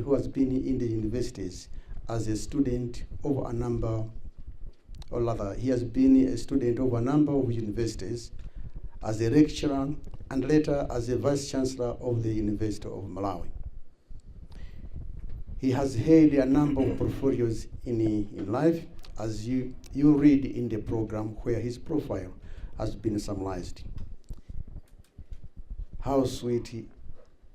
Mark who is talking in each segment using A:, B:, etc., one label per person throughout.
A: who has been in the universities as a student of a number, or rather, he has been a student of a number of universities as a lecturer and later as a vice chancellor of the University of Malawi. He has held a number of portfolios in life, as you read in the program where his profile has been summarized. How sweet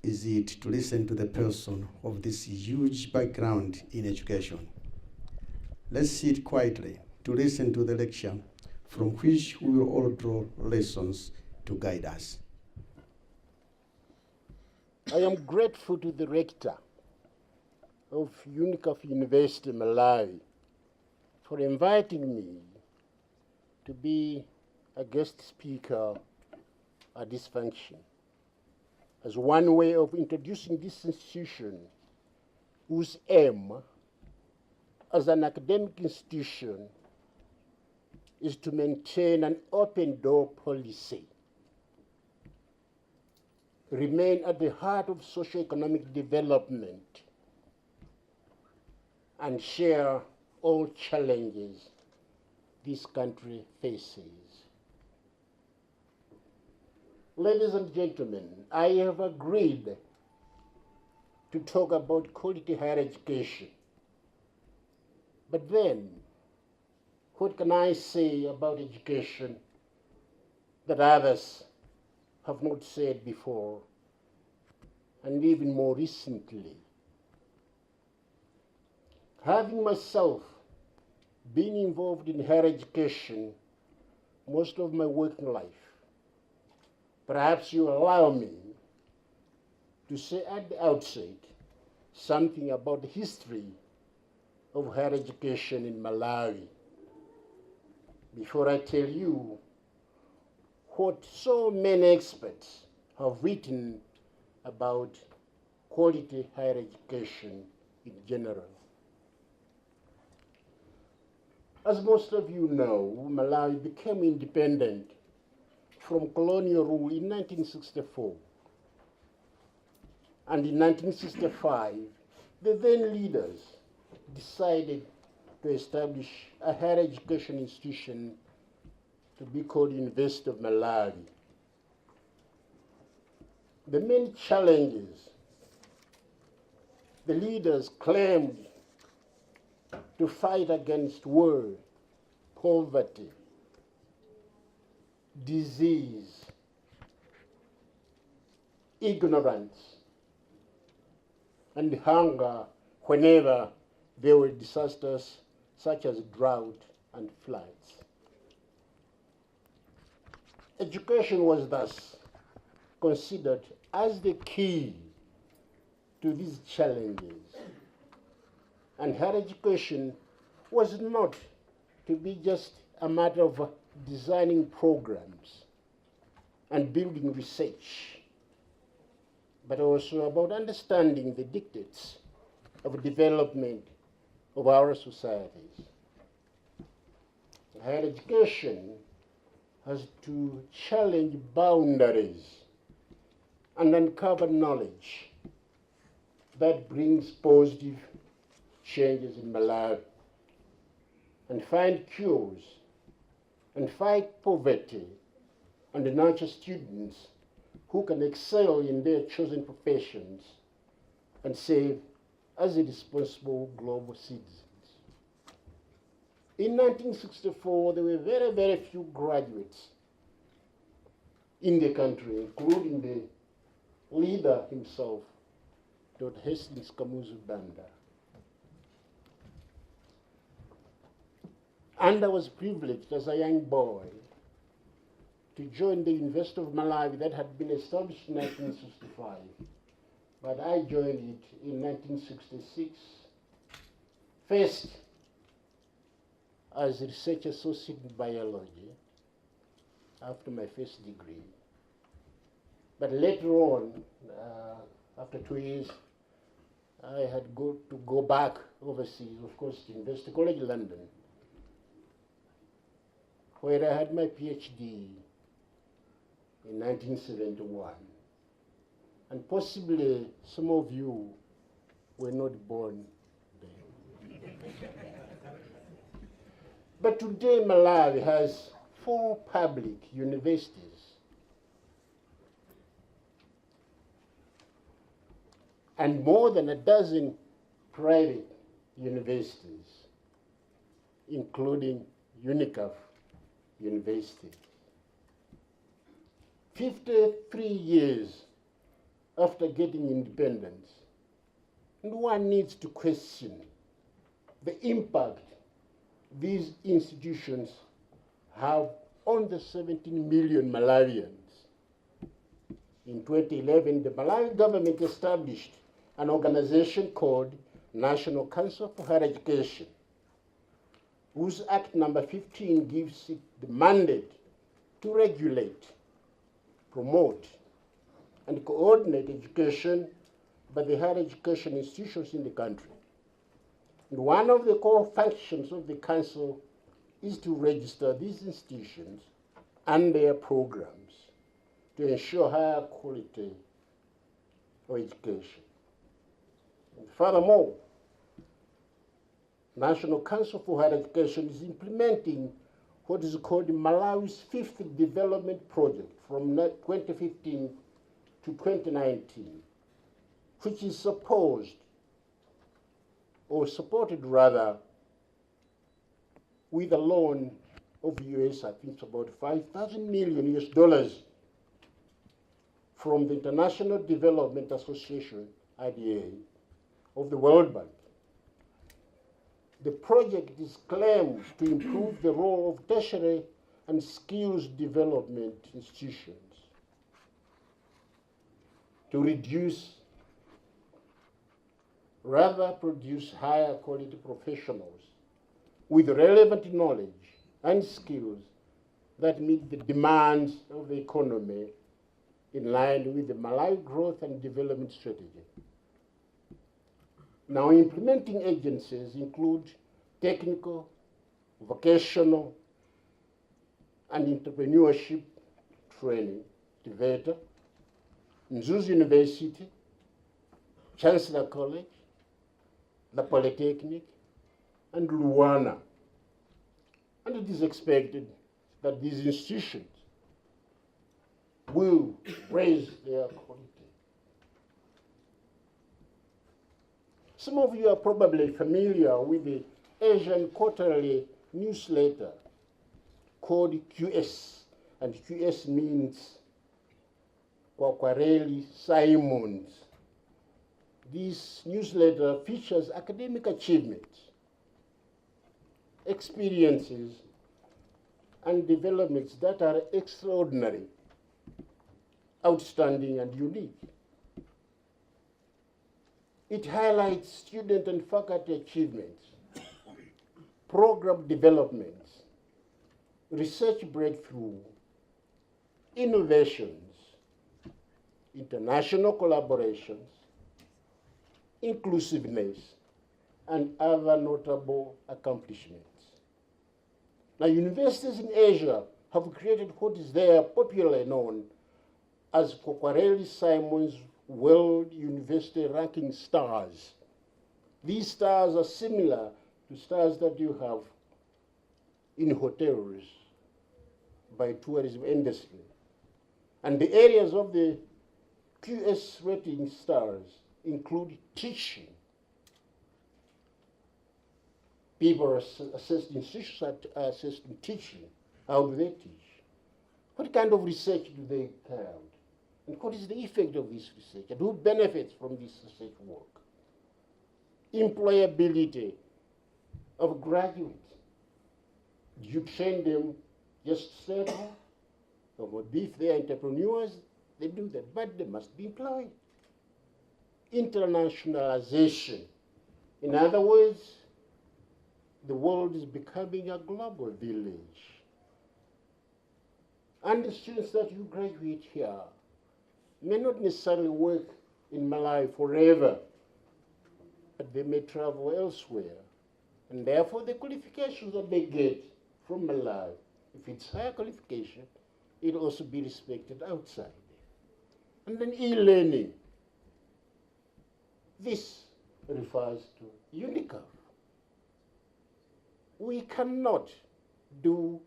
A: is it to listen to the person of this huge background in education. Let's sit quietly to listen to the lecture from which we will all draw lessons to guide us.
B: I am grateful to the rector of Unicaf University Malawi for inviting me to be a guest speaker at this function, as one way of introducing this institution whose aim as an academic institution is to maintain an open door policy, remain at the heart of socio-economic development, and share all challenges this country faces. Ladies and gentlemen, I have agreed to talk about quality higher education. But then, what can I say about education that others have not said before, and even more recently? Having myself been involved in higher education most of my working life, perhaps you allow me to say at the outset something about the history of higher education in Malawi before I tell you what so many experts have written about quality higher education in general. As most of you know, Malawi became independent from colonial rule in 1964. And in 1965, the then leaders decided to establish a higher education institution to be called University of Malawi. The main challenges the leaders claimed to fight against were poverty, disease, ignorance, and hunger whenever there were disasters such as drought and floods. Education was thus considered as the key to these challenges. And higher education was not to be just a matter of designing programs and building research, but also about understanding the dictates of development of our societies. Higher education has to challenge boundaries and uncover knowledge that brings positive changes in Malawi, and find cures, and fight poverty, and nurture students who can excel in their chosen professions and serve as responsible global citizens. In 1964, there were very, very few graduates in the country, including the leader himself, Dr. Hastings Kamuzu Banda. And I was privileged as a young boy to join the University of Malawi that had been established in 1965. But I joined it in 1966, first as a research associate in biology after my first degree. But later on, after 2 years, I had to go back overseas, of course, to University College London, where I had my PhD in 1971. And possibly some of you were not born then. But today Malawi has 4 public universities and more than a dozen private universities, including Unicaf University. 53 years after getting independence, and one needs to question the impact these institutions have on the 17 million Malawians. In 2011, the Malawi government established an organization called National Council for Higher Education, whose Act number 15 gives it the mandate to regulate, promote, and coordinate education by the higher education institutions in the country. And one of the core functions of the Council is to register these institutions and their programs to ensure higher quality of education. And furthermore, National Council for Higher Education is implementing what is called Malawi's 5th development project from 2015 to 2019, which is supported rather, with a loan of US, I think it's about $5,000 million from the International Development Association, IDA, of the World Bank. The project is claimed to improve the role of tertiary and skills development institutions, to produce higher quality professionals with relevant knowledge and skills that meet the demands of the economy in line with the Malawi Growth and Development Strategy. Now, implementing agencies include technical, vocational, and entrepreneurship training, TVETA, Mzuzu University, Chancellor College, the Polytechnic, and Luana. And it is expected that these institutions will raise their quality. Some of you are probably familiar with the Asian quarterly newsletter called QS, and QS means Kwakwareli Simons. This newsletter features academic achievements, experiences, and developments that are extraordinary, outstanding, and unique. It highlights student and faculty achievements, program developments, research breakthrough, innovations, international collaborations, inclusiveness, and other notable accomplishments. Now, universities in Asia have created what is there popularly known as Kwakwareli Simons World University Ranking Stars. These stars are similar to stars that you have in hotels by tourism industry. And the areas of the QS rating stars include teaching. People are assessed, institutions are assessed in teaching. How do they teach? What kind of research do they carry out? And what is the effect of this research? And who benefits from this research work? Employability of graduates. Do you train them just straight on? Or if they are entrepreneurs, they do that, but they must be employed. Internationalization. In other words, the world is becoming a global village. And the students that you graduate here may not necessarily work in Malawi forever, but they may travel elsewhere. And therefore, the qualifications that they get from Malawi, if it's higher qualification, it'll also be respected outside. And then e-learning. This refers to Unicaf. We cannot do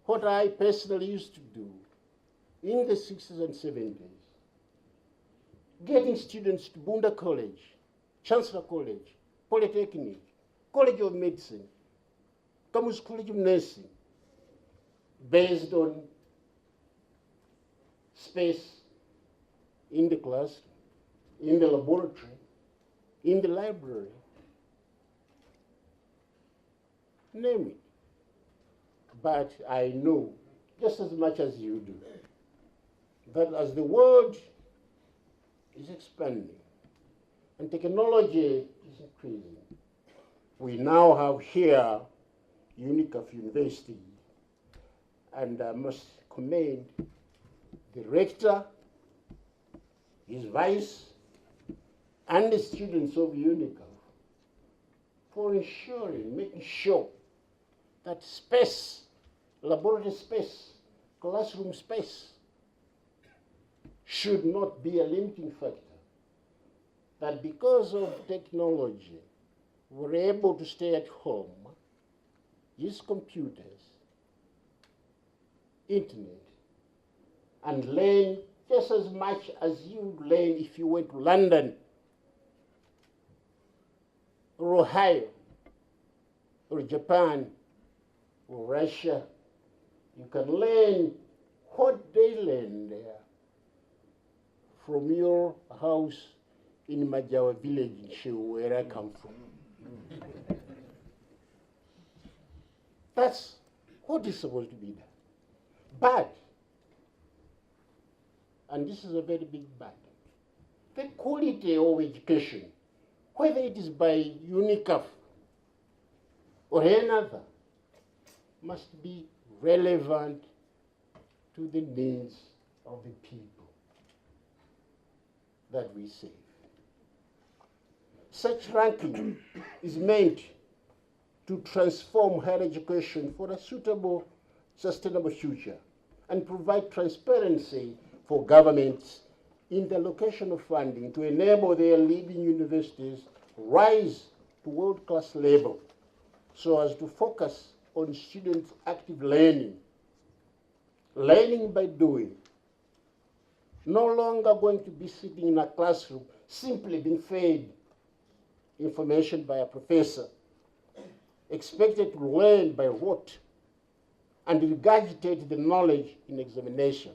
B: what I personally used to do in the 60s and 70s, getting students to Bunda College, Chancellor College, Polytechnic, College of Medicine, Camus College of Nursing, based on space in the classroom, in the laboratory, in the library, name it. But I know, just as much as you do, that as the world is expanding and technology is increasing, we now have here Unicaf University, and I must commend the rector, his vice, and the students of Unicaf for ensuring, making sure that space, laboratory space, classroom space, should not be a limiting factor. That because of technology, we're able to stay at home, use computers, internet, and learn just as much as you would learn if you went to London or Ohio or Japan or Russia. You can learn what they learn there from your house in Majawa village in Shew, where I come from. That's what is supposed to be done. But, and this is a very big but, the quality of education, whether it is by Unicaf or another, must be relevant to the needs of the people that we serve. Such ranking is meant to transform higher education for a suitable, sustainable future and provide transparency for governments in the allocation of funding to enable their leading universities rise to world-class level so as to focus on students' active learning, learning by doing, no longer going to be sitting in a classroom simply being fed information by a professor, expected to learn by rote and regurgitate the knowledge in examinations.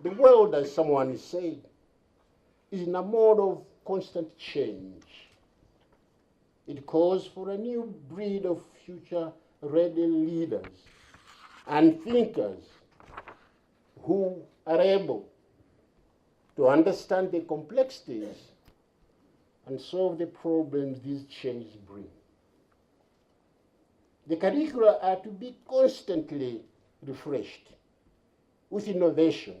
B: The world, as someone has said, is in a mode of constant change. It calls for a new breed of future-ready leaders and thinkers who are able to understand the complexities and solve the problems these changes bring. The curricula are to be constantly refreshed with innovation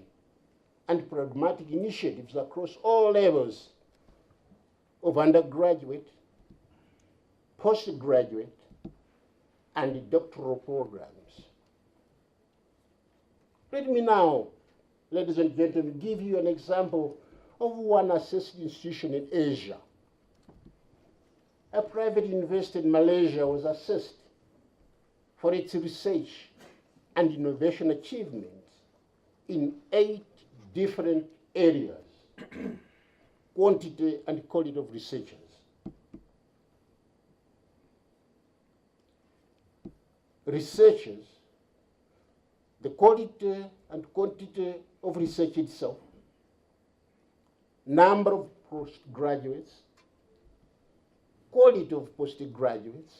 B: and pragmatic initiatives across all levels of undergraduate, postgraduate, and doctoral programs. Let me now, ladies and gentlemen, give you an example of one assessed institution in Asia. A private university in Malaysia was assessed for its research and innovation achievements in 8 different areas, quantity and quality of researchers. Researchers, the quality and quantity of research itself, number of postgraduates, quality of postgraduates,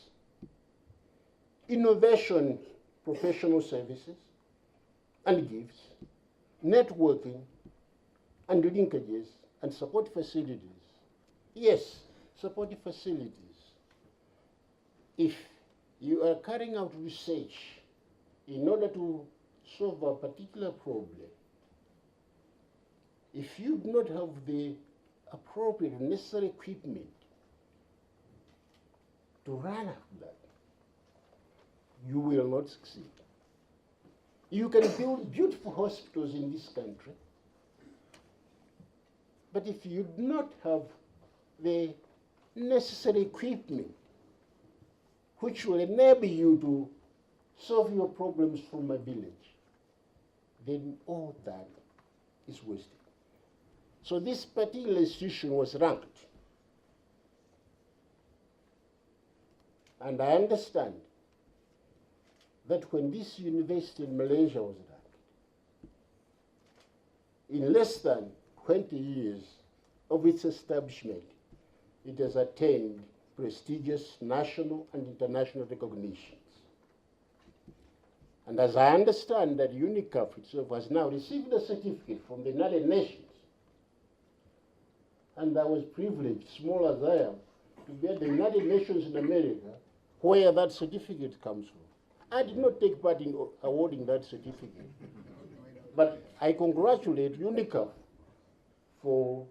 B: innovation, professional services and gifts, networking and linkages and support facilities. Yes, support facilities. If you are carrying out research in order to solve a particular problem, if you do not have the appropriate necessary equipment to run after that, you will not succeed. You can build beautiful hospitals in this country, but if you do not have the necessary equipment which will enable you to solve your problems from a village, then all that is wasted. So this particular institution was ranked. And I understand that when this university in Malaysia was ranked, in less than 20 years of its establishment, it has attained prestigious national and international recognitions. And as I understand that Unicaf itself has now received a certificate from the United Nations, and I was privileged, small as I am, to be at the United Nations in America, where that certificate comes from. I did not take part in awarding that certificate, but I congratulate Unicaf for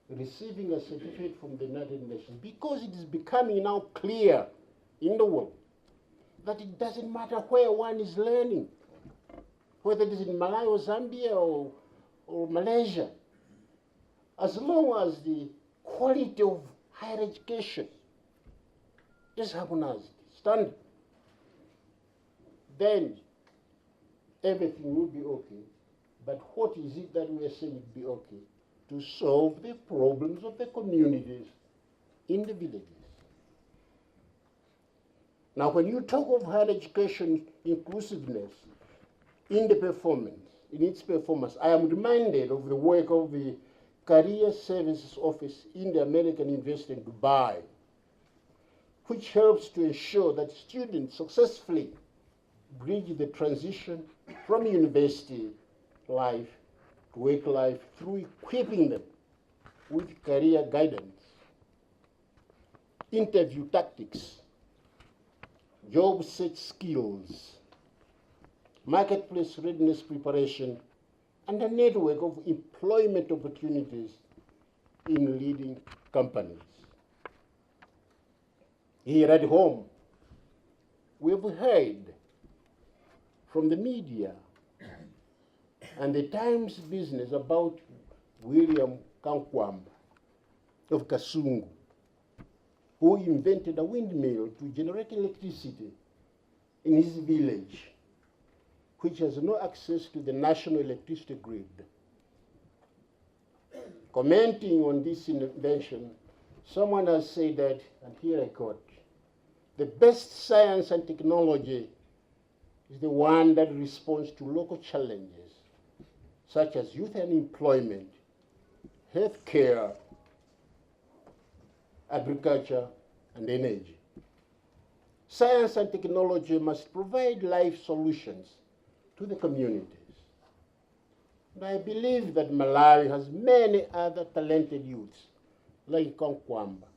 B: receiving a certificate from the United Nations, because it is becoming now clear in the world that it doesn't matter where one is learning, whether it is in Malawi or Zambia or Malaysia, as long as the quality of higher education is harmonized, standard, then everything will be okay. But what is it that we are saying will be okay? To solve the problems of the communities in the villages. Now, when you talk of higher education inclusiveness in the performance, in its performance, I am reminded of the work of the Career Services Office in the American University in Dubai, which helps to ensure that students successfully bridge the transition from university life to work life through equipping them with career guidance, interview tactics, job search skills, marketplace readiness preparation, and a network of employment opportunities in leading companies. Here at home, we have heard from the media and the Times business about William Kankwamba of Kasungu, who invented a windmill to generate electricity in his village, which has no access to the national electricity grid. Commenting on this invention, someone has said that, and here I quote, "The best science and technology is the one that responds to local challenges, such as youth unemployment, healthcare, agriculture, and energy. Science and technology must provide life solutions to the communities." And I believe that Malawi has many other talented youths like Kankwamba,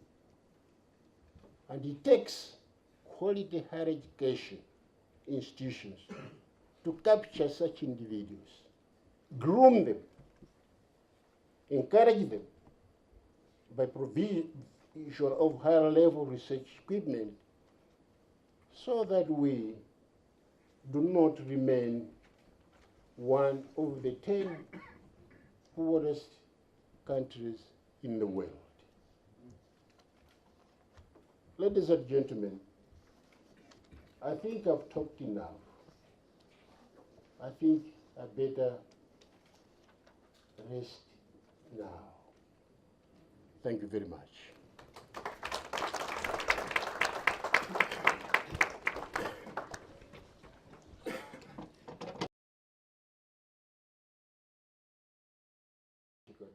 B: and it takes quality higher education institutions to capture such individuals, groom them, encourage them by provision of higher level research equipment, so that we do not remain one of the 10 poorest countries in the world. Ladies and gentlemen, I think I've talked enough. I think I better rest now. Thank you very much.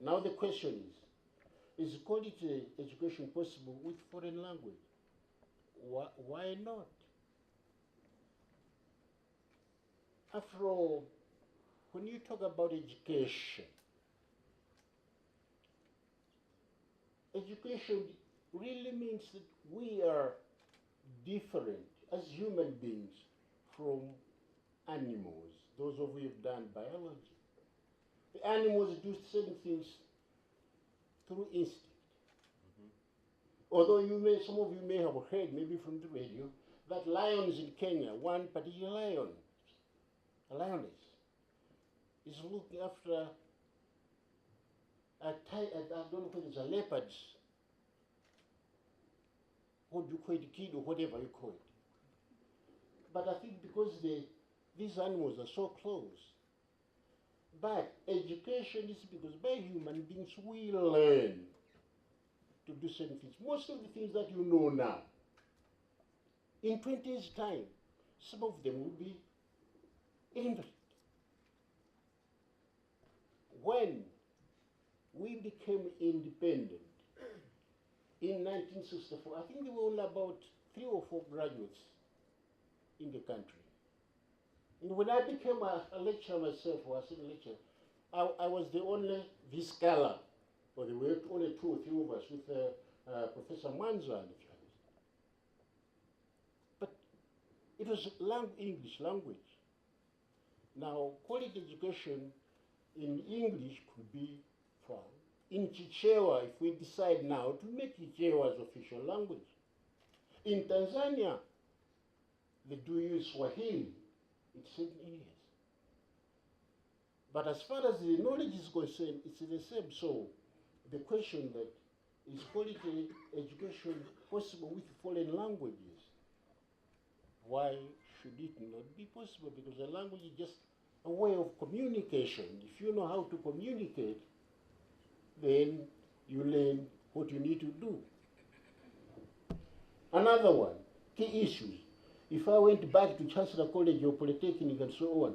B: Now the question is quality education possible with foreign language? Why not? After all, when you talk about education, education really means that we are different as human beings from animals, those of you who have done biology. The animals do certain things through instinct. Although some of you may have heard, maybe from the radio, that lions in Kenya, one particular lion, a lioness, is looking after I don't know if it's a leopard's what do you call it, kid or whatever you call it. But I think because these animals are so close. But education is because by human beings we learn to do certain things. Most of the things that you know now, in 20 years' time, some of them will be invalid. When we became independent in 1964, I think there were only about 3 or 4 graduates in the country. And when I became a lecturer myself, or a senior lecturer, I was the only scholar, or there were only 2 or 3 of us with Professor Manza. But it was English language. Now, quality education in English could be found in Chichewa, if we decide now to make Chichewa as official language. In Tanzania, they do use Swahili in certain areas. But as far as the knowledge is concerned, it's the same. So the question that is quality education possible with foreign languages? Why should it not be possible? Because a language is just a way of communication. If you know how to communicate, then you learn what you need to do. Another one, key issues. If I went back to Chancellor College or Polytechnic and so on,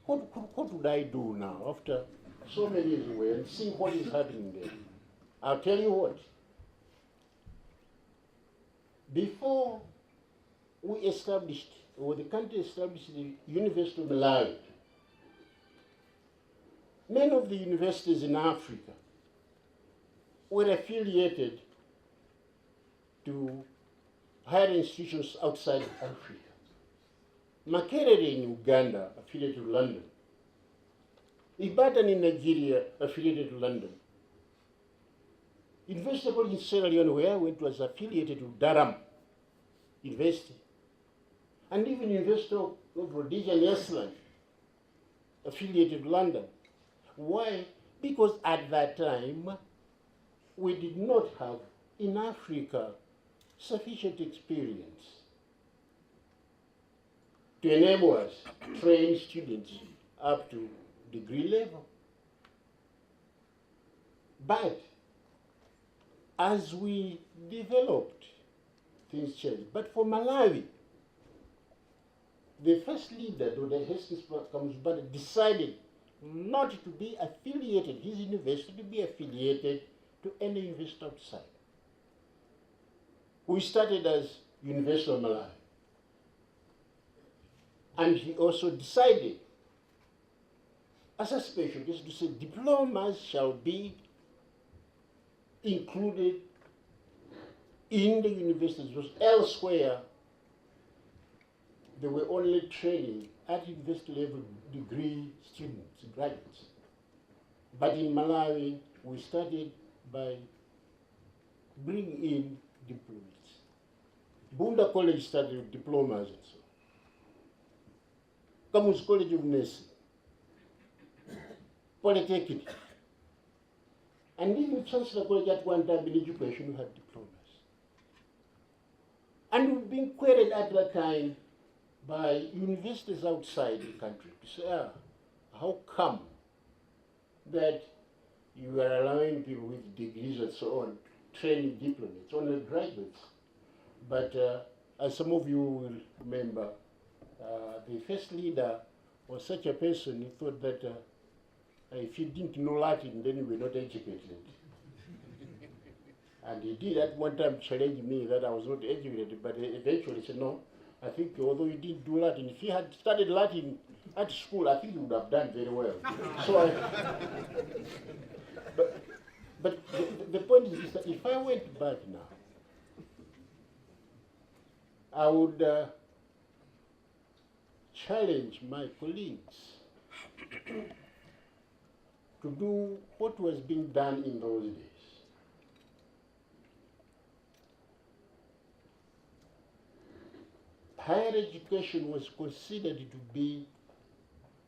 B: what would I do now after so many years away and seeing what is happening there? I'll tell you what. Before we established, or the country established the University of Malawi, many of the universities in Africa were affiliated to higher institutions outside Africa. Makerere in Uganda, affiliated to London. Ibadan in Nigeria, affiliated to London. University College in Sierra Leone, where I went, was affiliated to Durham University. And even University of Rhodesia in Iceland, affiliated to London. Why? Because at that time, we did not have in Africa sufficient experience to enable us to train students up to degree level. But as we developed, things changed. But for Malawi, the first leader, Dr. Heskins Kamusubanda, decided not to be affiliated, his university to be affiliated to any university outside. We started as University of Malawi. And he also decided, as a special case, to say diplomas shall be included in the universities, because elsewhere they were only training at university level degree students, graduates. But in Malawi, we started by bringing in diplomas. Bunda College started with diplomas and so on. Kamus College of Nursing, Polytechnic, and even Chancellor College at one time in education had diplomas. And we've been queried at that time by universities outside the country to say, how come that you are allowing people with degrees and so on training diplomates, only graduates? But as some of you will remember, the first leader was such a person who thought that if you didn't know Latin, then you were not educated. And he did at one time challenge me that I was not educated, but eventually said, no, I think although you didn't do Latin, if he had studied Latin at school, I think he would have done very well. So but the point is that if I went back now, I would challenge my colleagues to do what was being done in those days. Higher education was considered to be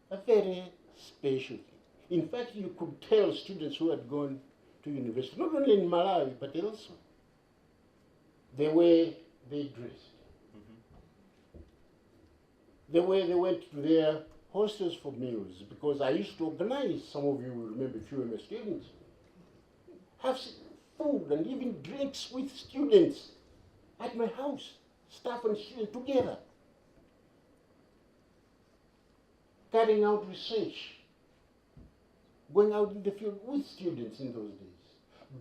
B: a very special thing. In fact, you could tell students who had gone to university, not only in Malawi, but elsewhere, the way they dressed, the way they went to their hostels for meals, because I used to organize, some of you will remember if you were students, have food and even drinks with students at my house, staff and students together, carrying out research, going out in the field with students in those days.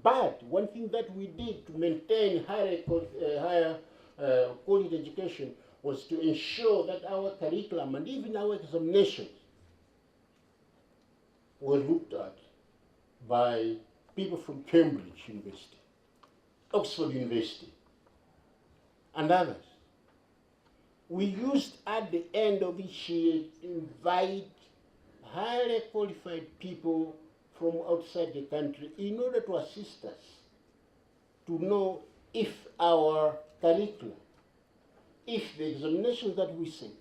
B: But one thing that we did to maintain higher quality education was to ensure that our curriculum and even our examinations were looked at by people from Cambridge University, Oxford University, and others. We used at the end of each year to invite highly qualified people from outside the country in order to assist us to know if our curriculum, if the examinations that we sent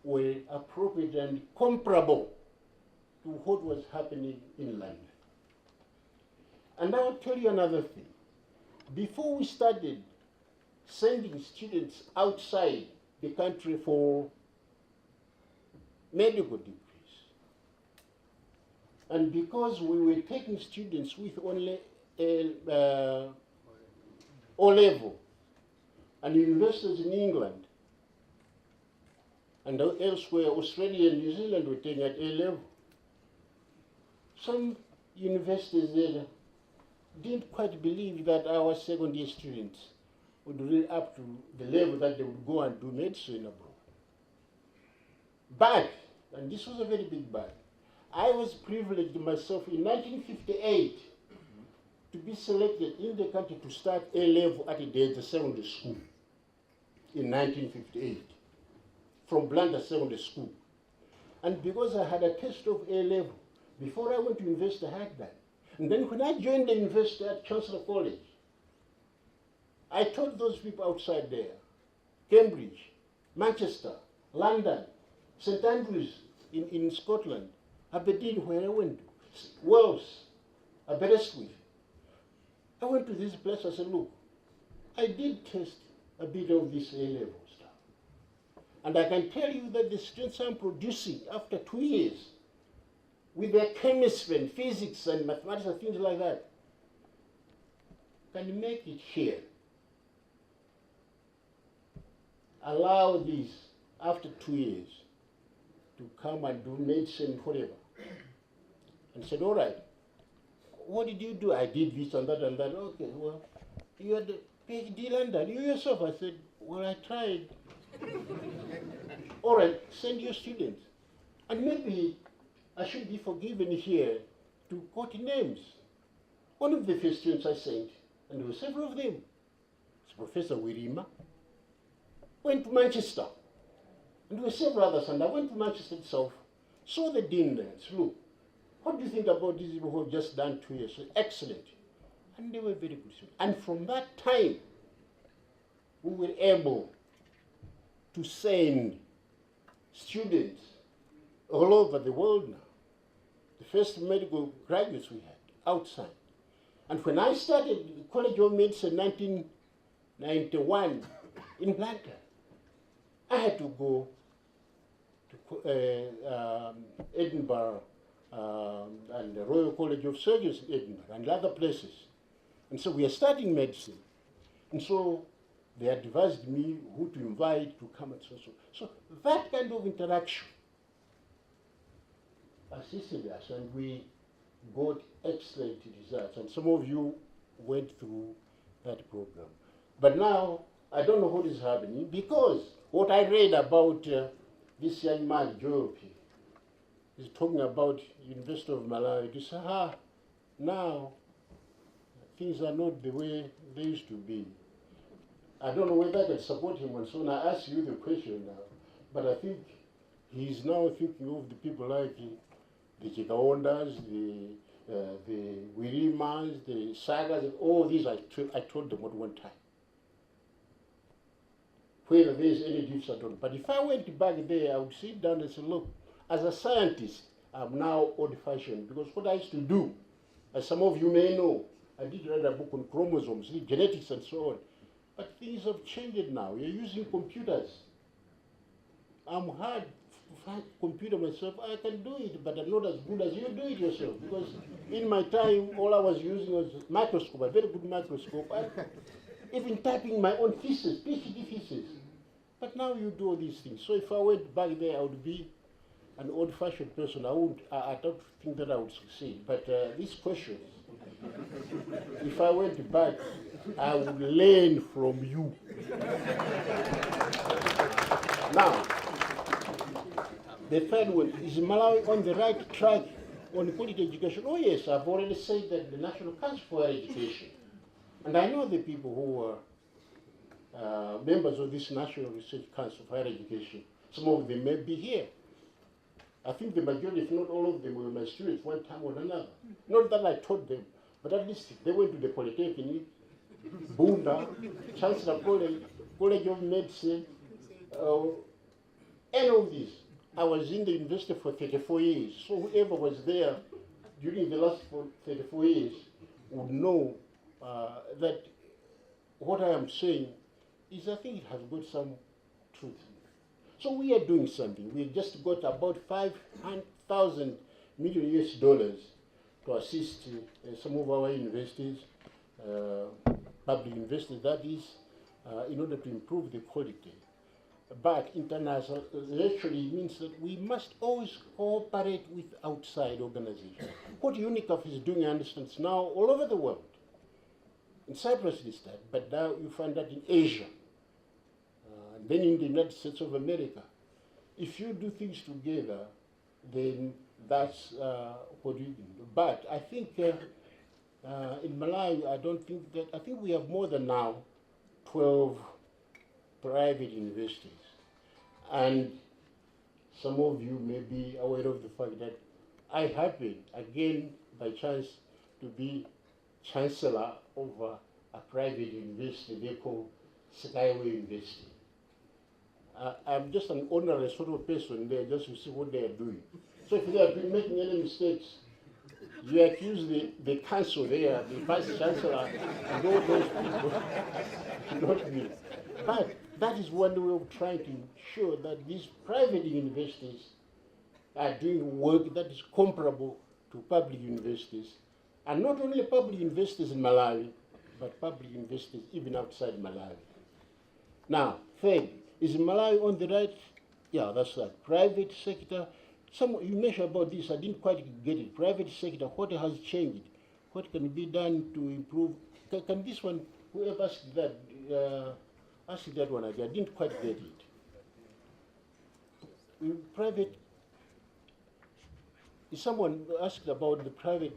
B: were appropriate and comparable to what was happening in London. And I will tell you another thing. Before we started sending students outside the country for medical degrees, and because we were taking students with only O-level, and universities in England and elsewhere, Australia and New Zealand were taking at A-level. Some universities there didn't quite believe that our second year students would reach up to the level that they would go and do medicine abroad. But, and this was a very big but, I was privileged myself in 1958 to be selected in the country to start A-level at the secondary school in 1958 from Blantyre Secondary School. And because I had a test of A-level, before I went to university I had that. And then when I joined the university at Chancellor College, I taught those people outside there, Cambridge, Manchester, London, St Andrews in Scotland, Aberdeen where I went to, Wales, Aberystwyth. I went to this place, I said, look, I did test a bit of this A-level stuff. And I can tell you that the students I'm producing after 2 years, with their chemistry and physics and mathematics and things like that, can make it here. Allow these, after 2 years, to come and do medicine, whatever. And said, all right, what did you do? I did this and that and that. Okay, well, you had a PhD in London. You yourself, I said, well, I tried. All right, send your students. And maybe I should be forgiven here to quote names. One of the first students I sent, and there were several of them, was Professor Wirima, went to Manchester. And there were several others, and I went to Manchester itself, saw the dean there, and said, look, what do you think about these people who have just done 2 years? So, excellent. And they were very good students. And from that time, we were able to send students all over the world now. The first medical graduates we had outside. And when I started the College of Medicine in 1991 in Blantyre, I had to go to Edinburgh and the Royal College of Surgeons in Edinburgh and other places. And so we are studying medicine. And so they advised me who to invite to come and so. So that kind of interaction assisted us, and we got excellent results. And some of you went through that program. But now, I don't know what is happening, because what I read about this young man, Joe, is talking about University of Malawi. He said, now things are not the way they used to be. I don't know whether I can support him and so on. I ask you the question now, but I think he's now thinking of the people like the Chikaondas, the Wirimas, the Sagas, and all these I told them at one time. Whether there is any difference at all. But if I went back there, I would sit down and say, look, as a scientist, I'm now old-fashioned, because what I used to do, as some of you may know, I did write a book on chromosomes, genetics and so on. But things have changed now. You're using computers. I'm hard to find a computer myself. I can do it, but I'm not as good as you do it yourself. Because in my time, all I was using was a microscope, a very good microscope, and even typing my own thesis, PhD thesis. But now you do all these things. So if I went back there, I would be an old-fashioned person. I don't think that I would succeed. But these questions, if I went back, I would learn from you. Now, the third one, is Malawi on the right track on quality education? Oh yes, I've already said that the National Council for Higher Education, and I know the people who are members of this National Research Council for Higher Education. Some of them may be here. I think the majority, if not all of them, were my students one time or another. Not that I taught them, but at least they went to the Polytechnic, Bunda, Chancellor College, College of Medicine, and all these. I was in the university for 34 years, so whoever was there during the last 34 years would know that what I am saying is, I think it has got some truth. So we are doing something. We just got about $500 million US to assist some of our universities, public universities that is, in order to improve the quality. But international actually means that we must always cooperate with outside organizations. What Unicaf is doing, I understand, is now all over the world. In Cyprus this time, but now you find that in Asia, and then in the United States of America. If you do things together, then that's what you do. But I think in Malawi, I think we have more than now 12 private universities. And some of you may be aware of the fact that I happen, again, by chance, to be chancellor of a private university they call Skyway University. I'm just an honorary sort of person there just to see what they are doing. So if they have been making any mistakes, you accuse the council there, the vice chancellor, and all those people, not me. But that is one way of trying to ensure that these private universities are doing work that is comparable to public universities. And not only public universities in Malawi, but public universities even outside Malawi. Now, third, is Malawi on the right? Yeah, that's right. Private sector. You mentioned about this, I didn't quite get it. Private sector, what has changed? What can be done to improve? Can this one, whoever asked that, ask that one again. I didn't quite get it. Private, someone asked about the private.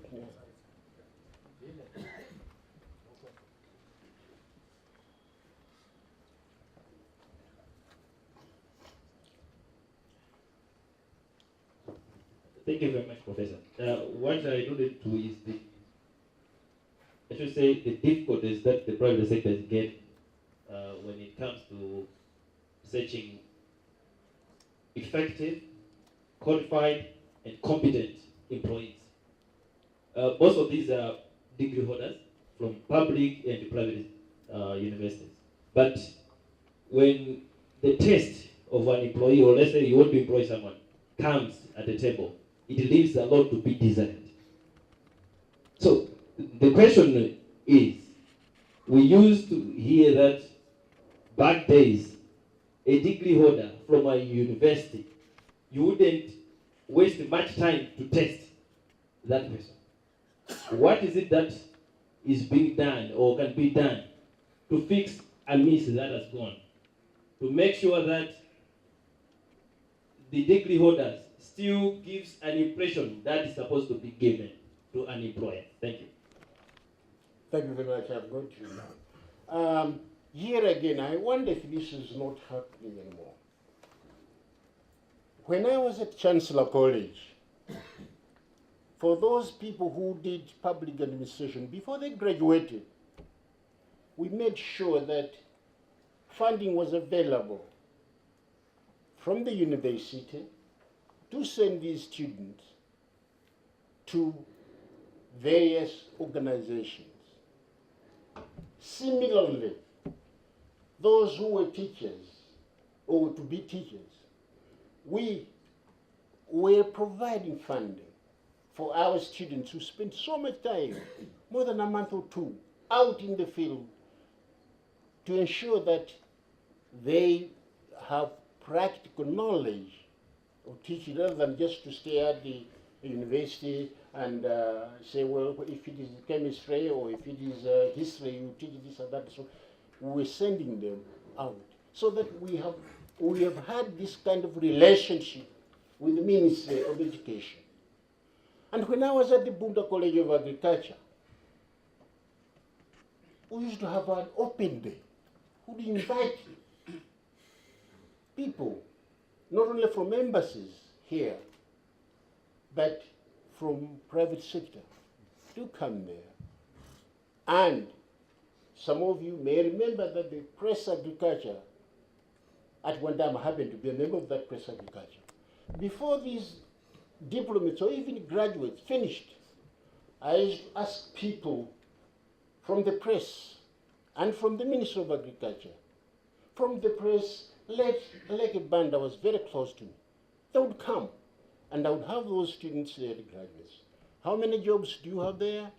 C: Thank you very much, Professor. What I alluded to is the difficulties that the private sectors get when it comes to searching effective, qualified, and competent employees. Most of these are degree holders from public and private universities. But when the test of an employee, or let's say you want to employ someone, comes at the table, it leaves a lot to be desired. So the question is, we used to hear that back days, a degree holder from a university, you wouldn't waste much time to test that person. What is it that is being done or can be done to fix a miss that has gone? To make sure that the degree holders still gives an impression that is supposed to be given to an employer. Thank you.
B: Thank you very much. I'm going to now. Here again, I wonder if this is not happening anymore. When I was at Chancellor College, for those people who did public administration, before they graduated, we made sure that funding was available from the university to send these students to various organizations. Similarly, those who were teachers or to be teachers, we were providing funding for our students who spent so much time, more than a month or two, out in the field to ensure that they have practical knowledge of teaching rather than just to stay at the university and say, well, if it is chemistry or if it is history, you teach this or that. So we're sending them out so that we have had this kind of relationship with the Ministry of Education. And when I was at the Bunda College of Agriculture, we used to have an open day. We'd invite people, not only from embassies here, but from private sector, to come there. And some of you may remember that the Press Agriculture, at one time I happened to be a member of that Press Agriculture. Before these diplomates or even graduates finished, I used to ask people from the press and from the Ministry of Agriculture. From the press, like a band that was very close to me. They would come, and I would have those students there, the graduates. How many jobs do you have there?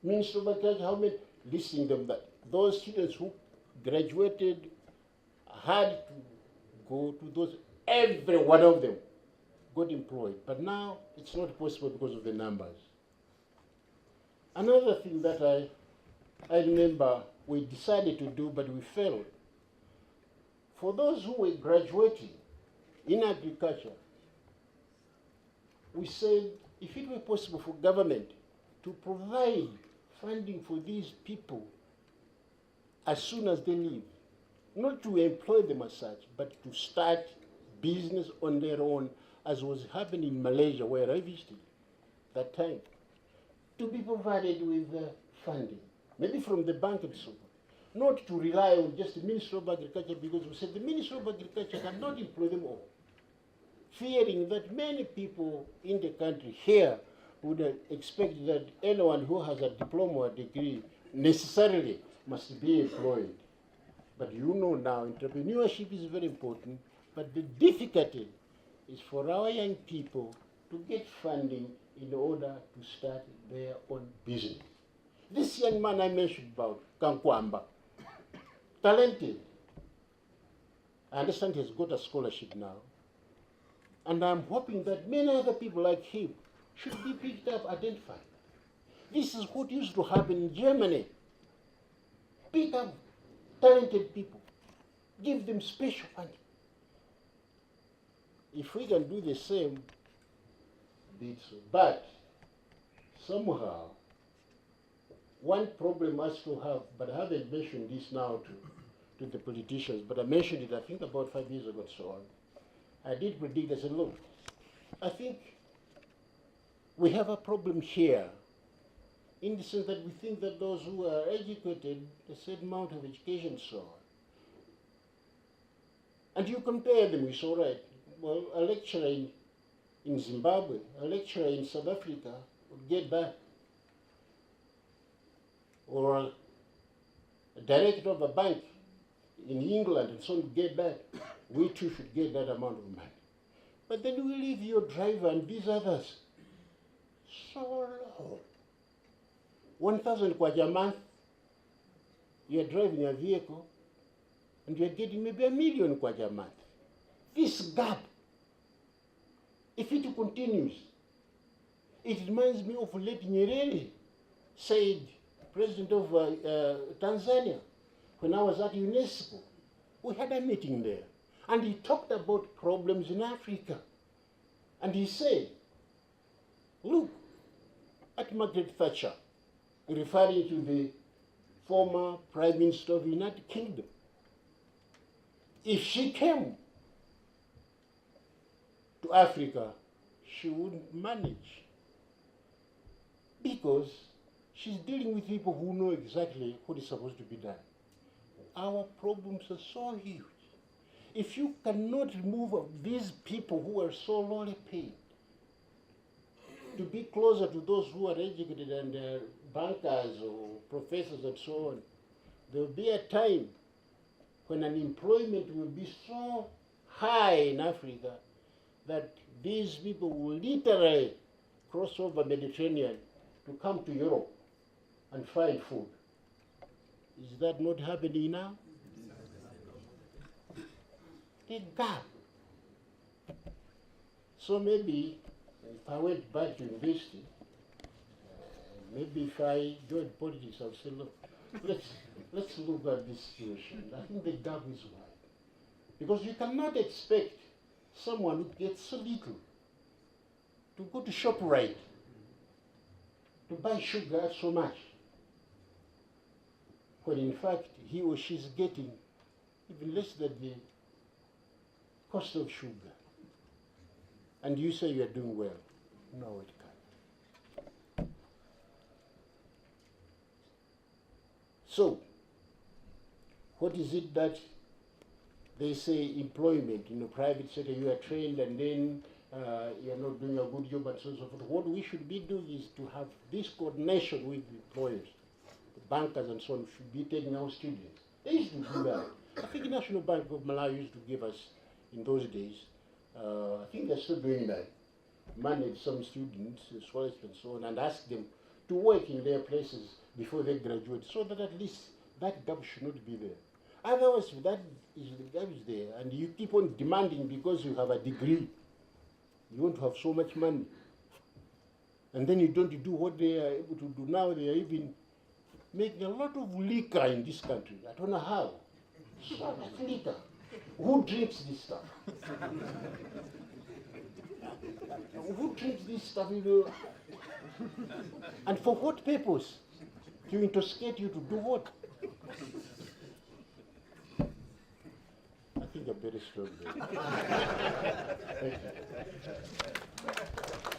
B: Ministry of Agriculture, how many? Listing them, that those students who graduated had to go to those, every one of them got employed. But now it's not possible because of the numbers. Another thing that I remember we decided to do, but we failed. For those who were graduating in agriculture, we said if it were possible for government to provide funding for these people as soon as they leave, not to employ them as such, but to start business on their own, as was happening in Malaysia, where I visited that time, to be provided with funding, maybe from the bank and so on. Not to rely on just the Ministry of Agriculture, because we said the Ministry of Agriculture cannot employ them all, fearing that many people in the country here would expect that anyone who has a diploma or degree necessarily must be employed. But you know now, entrepreneurship is very important, but the difficulty is for our young people to get funding in order to start their own business. This young man I mentioned about, Chimphamba, talented. I understand he's got a scholarship now. And I'm hoping that many other people like him should be picked up, identified. This is what used to happen in Germany. Pick up talented people, give them special funding. If we can do the same, be it so. But somehow, one problem I still have, but I haven't mentioned this now to the politicians, but I mentioned it, I think, about 5 years ago and so on. I did predict, I said, look, I think we have a problem here in the sense that we think that those who are educated, a certain amount of education and so on, and you compare them, it's all right. Well, a lecturer in Zimbabwe, a lecturer in South Africa would get that. Or a director of a bank in England and so on would get that. We too should get that amount of money. But then we leave your driver and these others so low. 1,000 kwacha a month, you're driving a vehicle and you're getting maybe 1 million kwacha a month. This gap, if it continues, it reminds me of late Nyerere said, President of Tanzania, when I was at UNESCO. We had a meeting there, and he talked about problems in Africa. And he said, look at Margaret Thatcher, referring to the former Prime Minister of the United Kingdom. If she came to Africa, she wouldn't manage, because she's dealing with people who know exactly what is supposed to be done. Our problems are so huge. If you cannot remove these people who are so lowly paid to be closer to those who are educated and bankers or professors and so on, there will be a time when unemployment will be so high in Africa that these people will literally cross over Mediterranean to come to Europe and find food. Is that not happening now? The gap. So maybe if I went back to university, maybe if I joined politics, I would say, look, let's look at this situation. I think the gap is wide. Because you cannot expect someone who gets so little to go to ShopRite to buy sugar at so much, when in fact he or she is getting even less than the cost of sugar. And you say you are doing well. No, it can't. So, what is it that they say employment in the private sector, you are trained and then you are not doing a good job and so on and so forth. What we should be doing is to have this coordination with employers, the bankers and so on should be taking our students. They used to do that. I think the National Bank of Malawi used to give us, in those days, I think they're still doing that, manage some students, scholars and so on, and ask them to work in their places before they graduate, so that at least that gap should not be there. Otherwise, the gap is there, and you keep on demanding because you have a degree. You want to have so much money. And then you don't do what they are able to do now. They are even making a lot of liquor in this country. I don't know how. So much liquor. Who drinks this stuff? Who drinks this stuff? And for what purpose? To intoxicate you to do what? I think I'm very strong there. Thank you.